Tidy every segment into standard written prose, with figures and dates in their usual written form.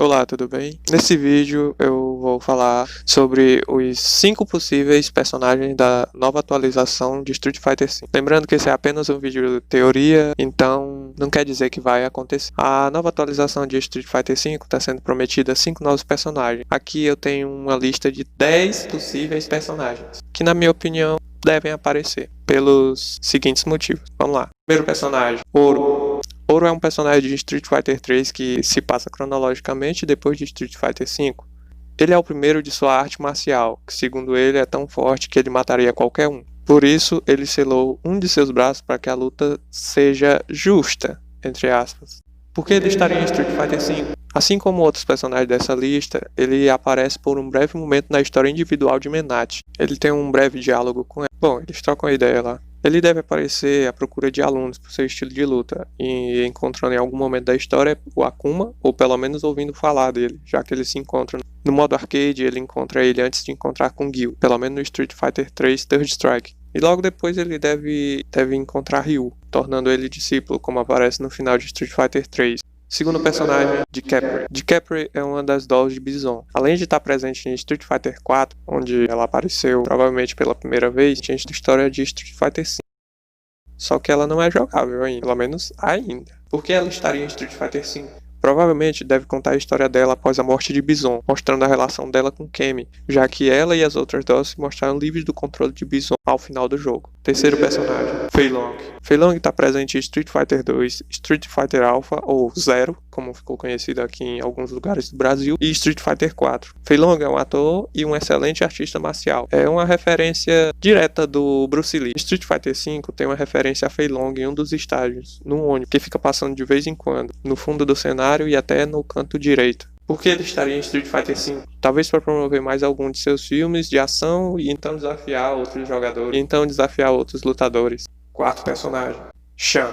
Olá, tudo bem? Nesse vídeo eu vou falar sobre os 5 possíveis personagens da nova atualização de Street Fighter V. Lembrando que esse é apenas um vídeo de teoria, então não quer dizer que vai acontecer. A nova atualização de Street Fighter V está sendo prometida 5 novos personagens. Aqui eu tenho uma lista de 10 possíveis personagens, que na minha opinião devem aparecer, pelos seguintes motivos. Vamos lá. Primeiro personagem, Ouro. Ouro é um personagem de Street Fighter 3 que se passa cronologicamente depois de Street Fighter V. Ele é o primeiro de sua arte marcial, que segundo ele é tão forte que ele mataria qualquer um. Por isso, ele selou um de seus braços para que a luta seja justa, entre aspas. Por que ele estaria em Street Fighter V? Assim como outros personagens dessa lista, ele aparece por um breve momento na história individual de Menat. Ele tem um breve diálogo com ela. Bom, eles trocam a ideia lá. Ele deve aparecer à procura de alunos por seu estilo de luta, e encontrando em algum momento da história o Akuma, ou pelo menos ouvindo falar dele, já que eles se encontram. No modo arcade, ele encontra ele antes de encontrar com Gil, pelo menos no Street Fighter 3 Third Strike. E logo depois ele deve encontrar Ryu, tornando ele discípulo, como aparece no final de Street Fighter 3. Segundo personagem, Decapre. Decapre é uma das dolls de Bison. Além de estar presente em Street Fighter 4, onde ela apareceu provavelmente pela primeira vez, tinha a história de Street Fighter 5. Só que ela não é jogável ainda, pelo menos ainda. Por que ela estaria em Street Fighter 5? Provavelmente deve contar a história dela após a morte de Bison, mostrando a relação dela com Cammy, já que ela e as outras dolls se mostraram livres do controle de Bison ao final do jogo. Terceiro personagem, Fei Long. Fei Long está presente em Street Fighter 2, Street Fighter Alpha, ou Zero, como ficou conhecido aqui em alguns lugares do Brasil, e Street Fighter 4. Fei Long é um ator e um excelente artista marcial. É uma referência direta do Bruce Lee. Street Fighter 5 tem uma referência a Fei Long em um dos estágios, num ônibus, que fica passando de vez em quando, no fundo do cenário e até no canto direito. Por que ele estaria em Street Fighter V? Talvez para promover mais algum de seus filmes de ação e então desafiar outros jogadores, e então desafiar outros lutadores. Quarto personagem, Shun.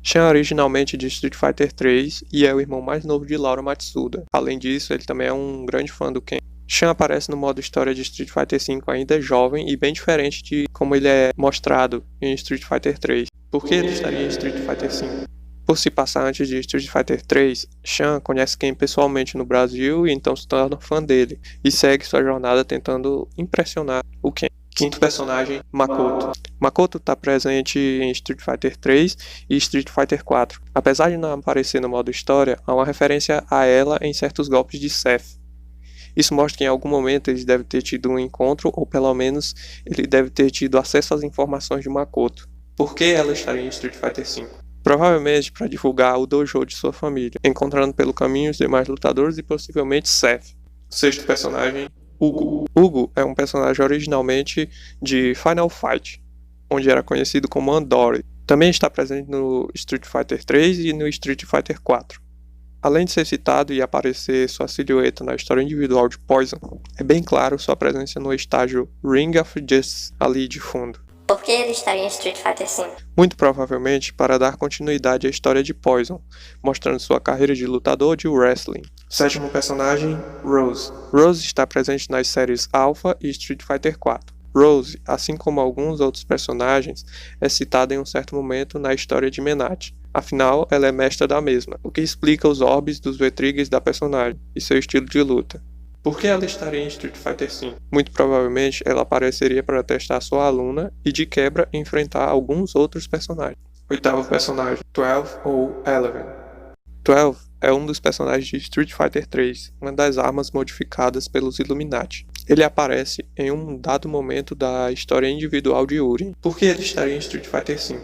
Shun é originalmente de Street Fighter 3 e é o irmão mais novo de Laura Matsuda. Além disso, ele também é um grande fã do Ken. Shun aparece no modo história de Street Fighter V ainda jovem e bem diferente de como ele é mostrado em Street Fighter 3. Por que ele estaria em Street Fighter V? Por se passar antes de Street Fighter 3, Shun conhece Ken pessoalmente no Brasil e então se torna fã dele, e segue sua jornada tentando impressionar o Ken. Quinto personagem, Makoto. Makoto está presente em Street Fighter 3 e Street Fighter 4. Apesar de não aparecer no modo história, há uma referência a ela em certos golpes de Seth. Isso mostra que em algum momento eles devem ter tido um encontro, ou pelo menos ele deve ter tido acesso às informações de Makoto. Por que ela estaria em Street Fighter 5? Provavelmente para divulgar o dojo de sua família, encontrando pelo caminho os demais lutadores e possivelmente Seth. Sexto personagem, Hugo. Hugo é um personagem originalmente de Final Fight, onde era conhecido como Andori. Também está presente no Street Fighter 3 e no Street Fighter 4. Além de ser citado e aparecer sua silhueta na história individual de Poison, é bem claro sua presença no estágio Ring of Justice ali de fundo. Por que ele estaria em Street Fighter V? Muito provavelmente para dar continuidade à história de Poison, mostrando sua carreira de lutador de wrestling. Sétimo personagem, Rose. Rose está presente nas séries Alpha e Street Fighter 4. Rose, assim como alguns outros personagens, é citada em um certo momento na história de Menat. Afinal, ela é mestra da mesma, o que explica os orbes dos V-Triggers da personagem e seu estilo de luta. Por que ela estaria em Street Fighter V? Muito provavelmente ela apareceria para testar sua aluna e de quebra enfrentar alguns outros personagens. Oitavo personagem, 12 ou Eleven. 12 é um dos personagens de Street Fighter 3, uma das armas modificadas pelos Illuminati. Ele aparece em um dado momento da história individual de Urien. Por que ele estaria em Street Fighter V?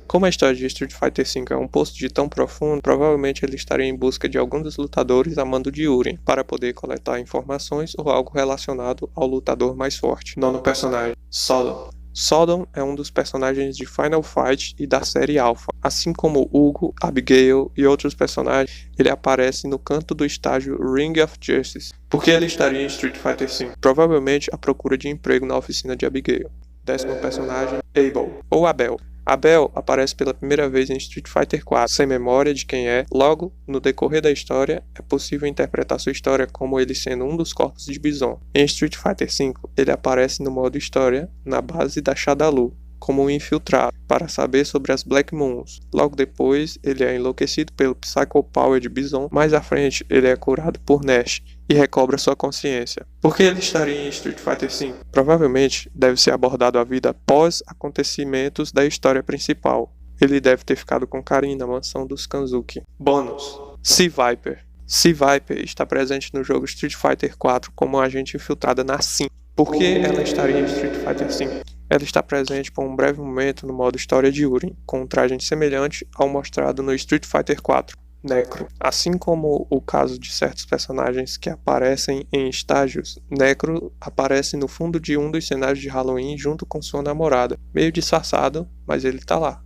Como a história de Street Fighter V é um poço de tão profundo, provavelmente ele estaria em busca de algum dos lutadores a mando de Urien, para poder coletar informações ou algo relacionado ao lutador mais forte. Nono personagem, Sodom. Sodom é um dos personagens de Final Fight e da série Alpha. Assim como Hugo, Abigail e outros personagens, ele aparece no canto do estágio Ring of Justice. Por que ele estaria em Street Fighter V? Provavelmente à procura de emprego na oficina de Abigail. Décimo personagem, Abel, ou Abel. Abel aparece pela primeira vez em Street Fighter 4, sem memória de quem é. Logo, no decorrer da história, é possível interpretar sua história como ele sendo um dos corpos de Bison. Em Street Fighter 5, ele aparece no modo história, na base da Shadaloo. como um infiltrado para saber sobre as Black Moons. Logo depois, ele é enlouquecido pelo Psycho Power de Bison. Mais à frente, ele é curado por Nash e recobra sua consciência. Por que ele estaria em Street Fighter V? Provavelmente deve ser abordado a vida após acontecimentos da história principal. Ele deve ter ficado com Karin na mansão dos Kanzuki. Bônus: C-Viper. C-Viper está presente no jogo Street Fighter IV como agente infiltrada na SIM. Por que ela estaria em Street Fighter V? Ela está presente por um breve momento no modo História de Urim, com um traje semelhante ao mostrado no Street Fighter IV, Necro. Assim como o caso de certos personagens que aparecem em estágios, Necro aparece no fundo de um dos cenários de Halloween junto com sua namorada, meio disfarçado, mas ele está lá.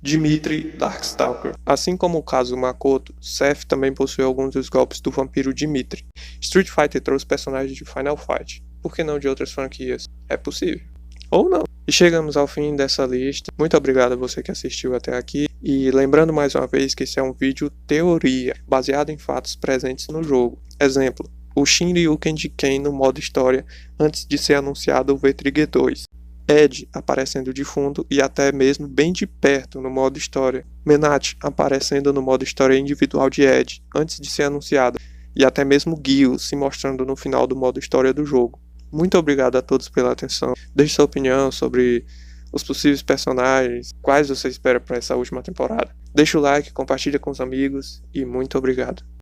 Dimitri Darkstalker. Assim como o caso Makoto, Seth também possui alguns dos golpes do vampiro Dimitri. Street Fighter trouxe personagens de Final Fight. Por que não de outras franquias? É possível. Ou não. E chegamos ao fim dessa lista. Muito obrigado a você que assistiu até aqui. E lembrando mais uma vez que esse é um vídeo teoria, baseado em fatos presentes no jogo. Exemplo: o Shinryuken de Ken no modo história antes de ser anunciado o V-Trigger 2. Ed aparecendo de fundo e até mesmo bem de perto no modo história. Menat aparecendo no modo história individual de Ed antes de ser anunciado. E até mesmo Gil se mostrando no final do modo história do jogo. Muito obrigado a todos pela atenção. Deixe sua opinião sobre os possíveis personagens, quais você espera para essa última temporada. Deixa o like, compartilha com os amigos e muito obrigado.